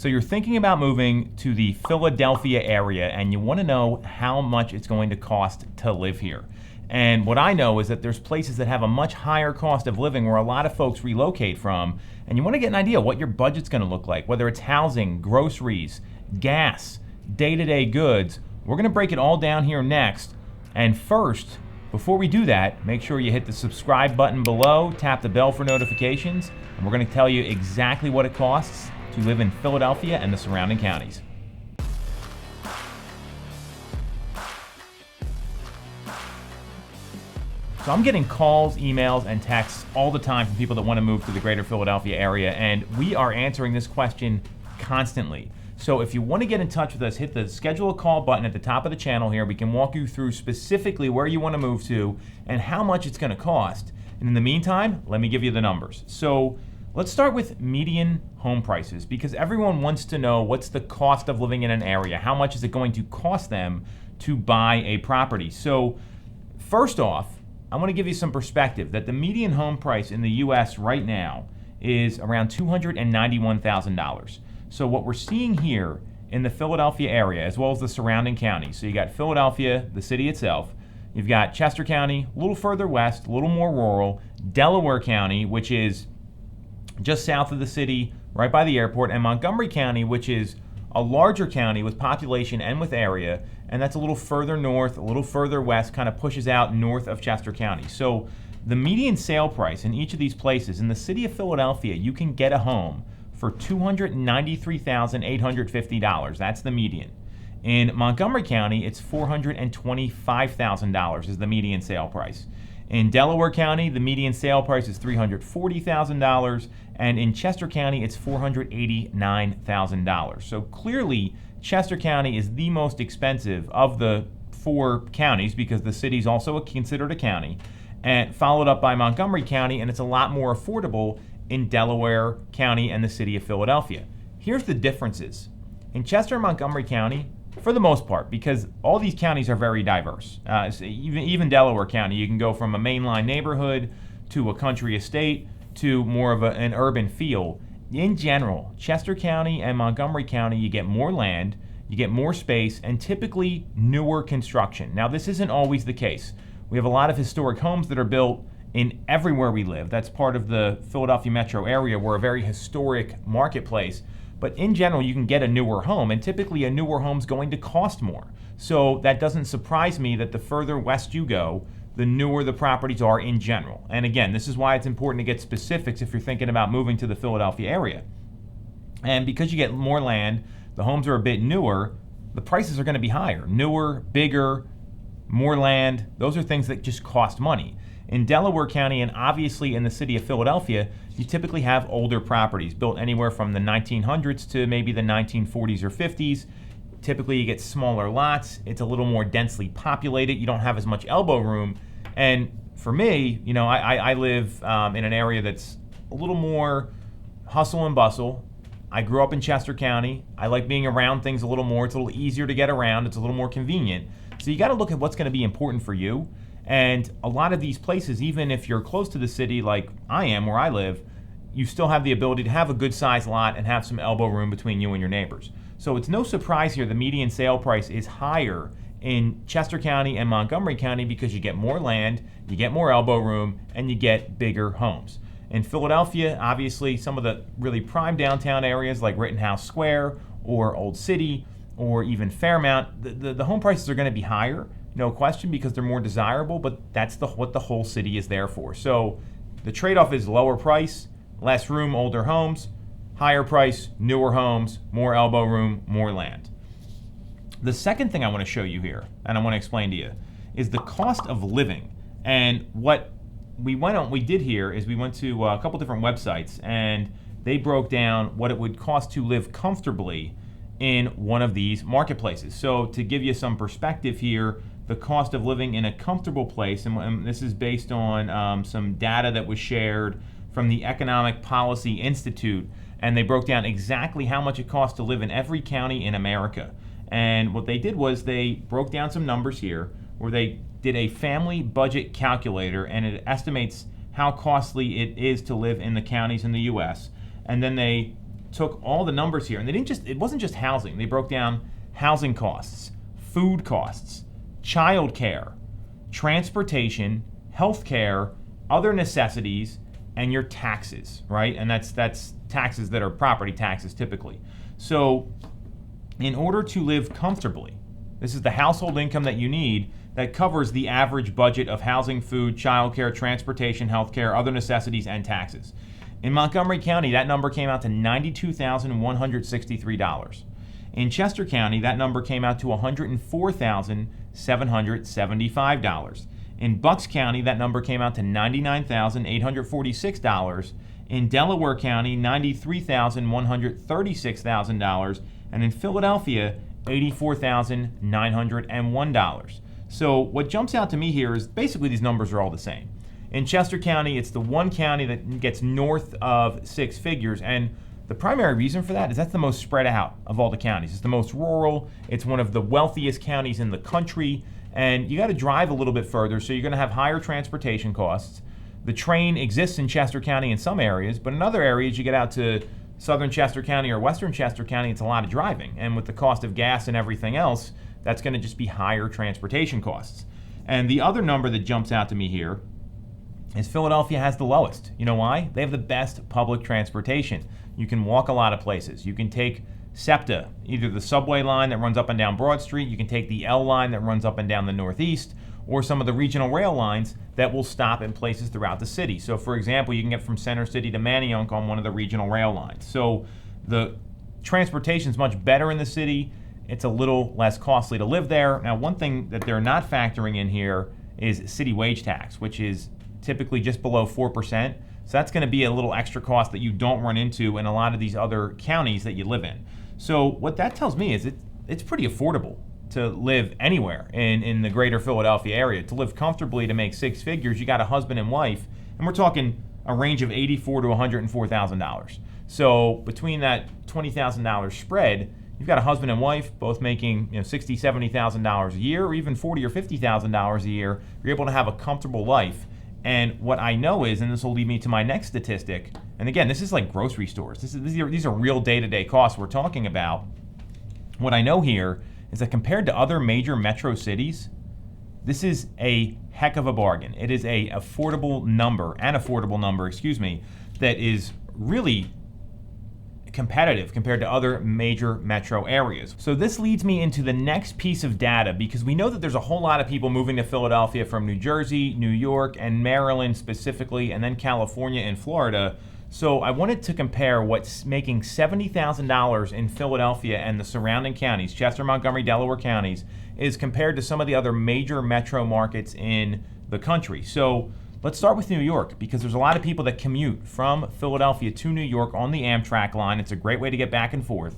So you're thinking about moving to the Philadelphia area and you want to know how much it's going to cost to live here. And what I know is that there's places that have a much higher cost of living where a lot of folks relocate from, and you want to get an idea what your budget's going to look like, whether it's housing, groceries, gas, day-to-day goods. We're going to break it all down here next. And first, before we do that, make sure you hit the subscribe button below, tap the bell for notifications, and we're going to tell you exactly what it costs to live in Philadelphia and the surrounding counties. So I'm getting calls, emails, and texts all the time from people that want to move to the greater Philadelphia area, and we are answering this question constantly. So if you want to get in touch with us, hit the schedule a call button at the top of the channel here. We can walk you through specifically where you want to move to and how much it's going to cost. And in the meantime, let me give you the numbers. So let's start with median home prices, because everyone wants to know what's the cost of living in an area. How much is it going to cost them to buy a property? So first off, I want to give you some perspective that the median home price in the U.S. right now is around $291,000. So what we're seeing here in the Philadelphia area, as well as the surrounding counties, so you got Philadelphia, the city itself, you've got Chester County, a little further west, a little more rural, Delaware County, which is just south of the city, right by the airport, and Montgomery County, which is a larger county with population and with area, and that's a little further north, a little further west, kind of pushes out north of Chester County. So the median sale price in each of these places, in the city of Philadelphia, you can get a home for $293,850. That's the median. In Montgomery County, it's $425,000 is the median sale price. In Delaware County, the median sale price is $340,000, and in Chester County, it's $489,000. So clearly, Chester County is the most expensive of the four counties because the city's also considered a county, and followed up by Montgomery County, and it's a lot more affordable in Delaware County and the city of Philadelphia. Here's the differences. In Chester and Montgomery County, for the most part, because all these counties are very diverse. So even Delaware County, you can go from a mainline neighborhood to a country estate to more of an urban feel. In general, Chester County and Montgomery County, you get more land, you get more space, and typically newer construction. Now, this isn't always the case. We have a lot of historic homes that are built in everywhere we live. That's part of the Philadelphia metro area. We're a very historic marketplace. But in general, you can get a newer home, and typically a newer home's going to cost more. So that doesn't surprise me that the further west you go, the newer the properties are in general. And again, this is why it's important to get specifics if you're thinking about moving to the Philadelphia area. And because you get more land, the homes are a bit newer, the prices are going to be higher. Newer, bigger, more land, those are things that just cost money. In Delaware County and obviously in the city of Philadelphia, you typically have older properties built anywhere from the 1900s to maybe the 1940s or 50s. Typically you get smaller lots, it's a little more densely populated, you don't have as much elbow room. And for me, you know, I live in an area that's a little more hustle and bustle. I grew up in Chester County. I like being around things a little more. It's a little easier to get around, it's a little more convenient. So you got to look at what's going to be important for you. And a lot of these places, even if you're close to the city like I am where I live, you still have the ability to have a good sized lot and have some elbow room between you and your neighbors. So it's no surprise here the median sale price is higher in Chester County and Montgomery County because you get more land, you get more elbow room, and you get bigger homes. In Philadelphia, obviously, some of the really prime downtown areas like Rittenhouse Square or Old City or even Fairmount, the home prices are going to be higher. No question, because they're more desirable, but that's what the whole city is there for. So the trade-off is lower price, less room, older homes, higher price, newer homes, more elbow room, more land. The second thing I want to show you here, and I want to explain to you, is the cost of living. And what we did here is we went to a couple different websites, and they broke down what it would cost to live comfortably in one of these marketplaces. So to give you some perspective here, the cost of living in a comfortable place, and this is based on some data that was shared from the Economic Policy Institute, and they broke down exactly how much it costs to live in every county in America. And what they did was they broke down some numbers here where they did a family budget calculator, and it estimates how costly it is to live in the counties in the U.S. And then they took all the numbers here, and it wasn't just housing. They broke down housing costs, food costs, childcare, transportation, healthcare, other necessities, and your taxes, right? And that's taxes that are property taxes typically. So in order to live comfortably, this is the household income that you need that covers the average budget of housing, food, childcare, transportation, healthcare, other necessities, and taxes. In Montgomery County, that number came out to $92,163. In Chester County, that number came out to $104,775. In Bucks County, that number came out to $99,846. In Delaware County, $93,136,000. And in Philadelphia, $84,901. So what jumps out to me here is basically these numbers are all the same. In Chester County, it's the one county that gets north of six figures, and the primary reason for that is that's the most spread out of all the counties. It's the most rural, it's one of the wealthiest counties in the country, and you got to drive a little bit further, so you're going to have higher transportation costs. The train exists in Chester County in some areas, but in other areas you get out to southern Chester County or western Chester County, it's a lot of driving, and with the cost of gas and everything else, that's going to just be higher transportation costs. And the other number that jumps out to me here is Philadelphia has the lowest. You know why? They have the best public transportation. You can walk a lot of places. You can take SEPTA, either the subway line that runs up and down Broad Street, you can take the L line that runs up and down the Northeast, or some of the regional rail lines that will stop in places throughout the city. So for example, you can get from Center City to Manayunk on one of the regional rail lines. So the transportation is much better in the city. It's a little less costly to live there. Now, one thing that they're not factoring in here is city wage tax, which is typically just below 4%. So that's going to be a little extra cost that you don't run into in a lot of these other counties that you live in. So what that tells me is it's pretty affordable to live anywhere in the greater Philadelphia area. To live comfortably, to make six figures, you got a husband and wife, and we're talking a range of $84,000 to $104,000. So between that $20,000 spread, you've got a husband and wife both making $60,000, $70,000 a year, or even $40,000 or $50,000 a year. You're able to have a comfortable life. And what I know is, and this will lead me to my next statistic, and again, this is like grocery stores. These are real day-to-day costs we're talking about. What I know here is that compared to other major metro cities, this is a heck of a bargain. It is an affordable number, that is really competitive compared to other major metro areas. So this leads me into the next piece of data, because we know that there's a whole lot of people moving to Philadelphia from New Jersey, New York, and Maryland specifically, and then California and Florida. So I wanted to compare what's making $70,000 in Philadelphia and the surrounding counties, Chester, Montgomery, Delaware counties, is compared to some of the other major metro markets in the country. So let's start with New York, because there's a lot of people that commute from Philadelphia to New York on the Amtrak line. It's a great way to get back and forth.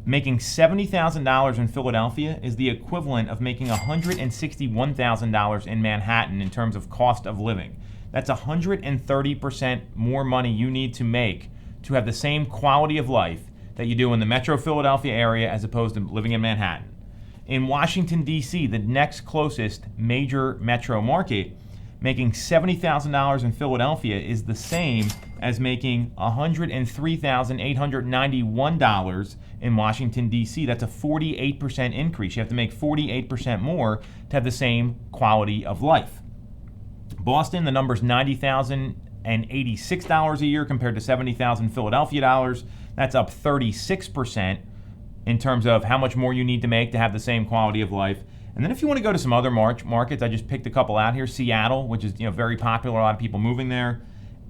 Making $70,000 in Philadelphia is the equivalent of making $161,000 in Manhattan in terms of cost of living. That's 130% more money you need to make to have the same quality of life that you do in the Metro Philadelphia area as opposed to living in Manhattan. In Washington, D.C., the next closest major metro market, making $70,000 in Philadelphia is the same as making $103,891 in Washington, D.C. That's a 48% increase. You have to make 48% more to have the same quality of life. Boston, the number's $90,086 a year compared to $70,000 Philadelphia dollars. That's up 36% in terms of how much more you need to make to have the same quality of life. And then if you want to go to some other markets, I just picked a couple out here. Seattle, which is very popular, a lot of people moving there.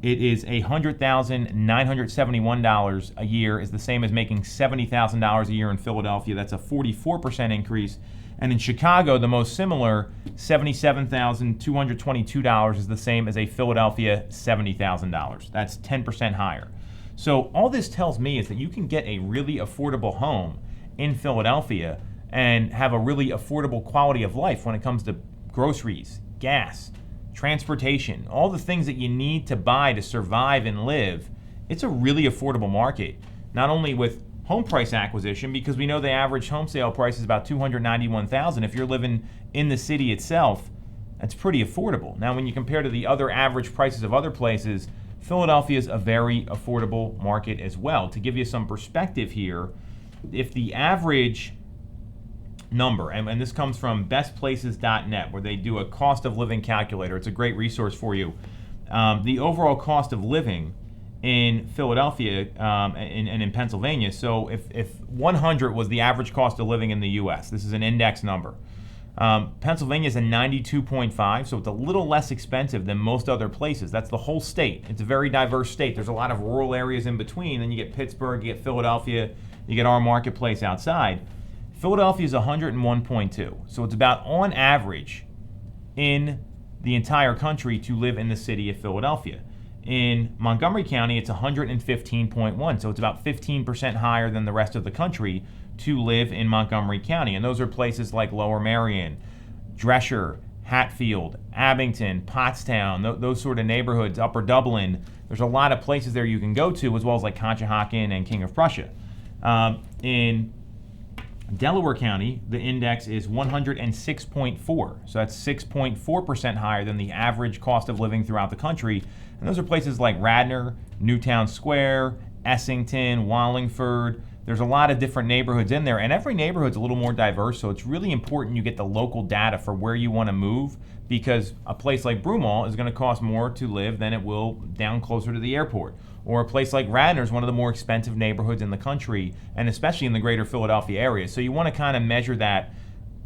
It is $100,971 a year, is the same as making $70,000 a year in Philadelphia. That's a 44% increase. And in Chicago, the most similar, $77,222 is the same as a Philadelphia $70,000. That's 10% higher. So all this tells me is that you can get a really affordable home in Philadelphia and have a really affordable quality of life when it comes to groceries, gas, transportation, all the things that you need to buy to survive and live. It's a really affordable market, not only with home price acquisition, because we know the average home sale price is about $291,000. If you're living in the city itself, that's pretty affordable. Now, when you compare to the other average prices of other places, Philadelphia is a very affordable market as well. To give you some perspective here, if the average number, and this comes from bestplaces.net, where they do a cost of living calculator. It's a great resource for you. The overall cost of living in Philadelphia and in Pennsylvania. So if 100 was the average cost of living in the U.S., this is an index number. Pennsylvania is a 92.5, so it's a little less expensive than most other places. That's the whole state. It's a very diverse state. There's a lot of rural areas in between. Then you get Pittsburgh, you get Philadelphia, you get our marketplace outside. Philadelphia is 101.2, so it's about on average in the entire country to live in the city of Philadelphia. In Montgomery County, it's 115.1, so it's about 15% higher than the rest of the country to live in Montgomery County. And those are places like Lower Merion, Dresher, Hatfield, Abington, Pottstown, those sort of neighborhoods, Upper Dublin. There's a lot of places there you can go to, as well as like Conshohocken and King of Prussia. In Delaware County, the index is 106.4, so that's 6.4% higher than the average cost of living throughout the country. And those are places like Radnor, Newtown Square, Essington, Wallingford. There's a lot of different neighborhoods in there, and every neighborhood's a little more diverse, so it's really important you get the local data for where you want to move, because a place like Broomall is going to cost more to live than it will down closer to the airport. Or a place like Radnor is one of the more expensive neighborhoods in the country, and especially in the greater Philadelphia area. So you want to kind of measure that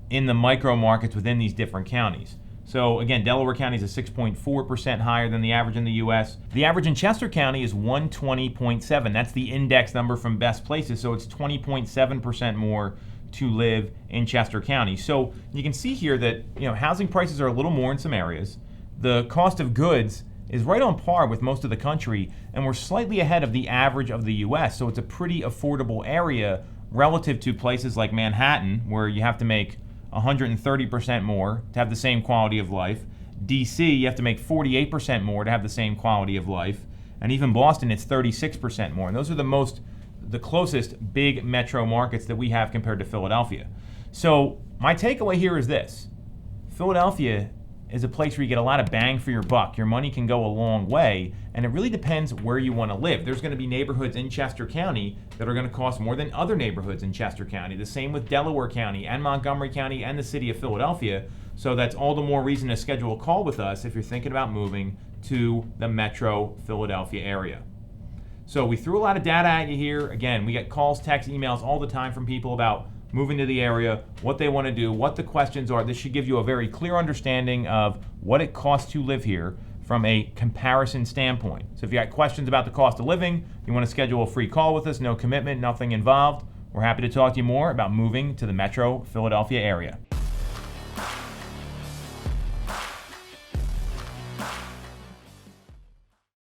in the micro markets within these different counties. So again, Delaware County is a 6.4% higher than the average in the U.S. The average in Chester County is 120.7. That's the index number from Best Places, so it's 20.7% more to live in Chester County. So you can see here that housing prices are a little more in some areas. The cost of goods is right on par with most of the country, and we're slightly ahead of the average of the U.S., so it's a pretty affordable area relative to places like Manhattan, where you have to make 130% more to have the same quality of life. DC, you have to make 48% more to have the same quality of life. And even Boston, it's 36% more. And those are the closest big metro markets that we have compared to Philadelphia. So my takeaway here is this. Philadelphia is a place where you get a lot of bang for your buck. Your money can go a long way, and it really depends where you want to live. There's going to be neighborhoods in Chester County that are going to cost more than other neighborhoods in Chester County. The same with Delaware County and Montgomery County and the city of Philadelphia. So that's all the more reason to schedule a call with us if you're thinking about moving to the metro Philadelphia area. So we threw a lot of data at you here. Again, we get calls, texts, emails all the time from people about moving to the area, what they want to do, what the questions are. This should give you a very clear understanding of what it costs to live here from a comparison standpoint. So if you got questions about the cost of living, you want to schedule a free call with us, no commitment, nothing involved, we're happy to talk to you more about moving to the metro Philadelphia area.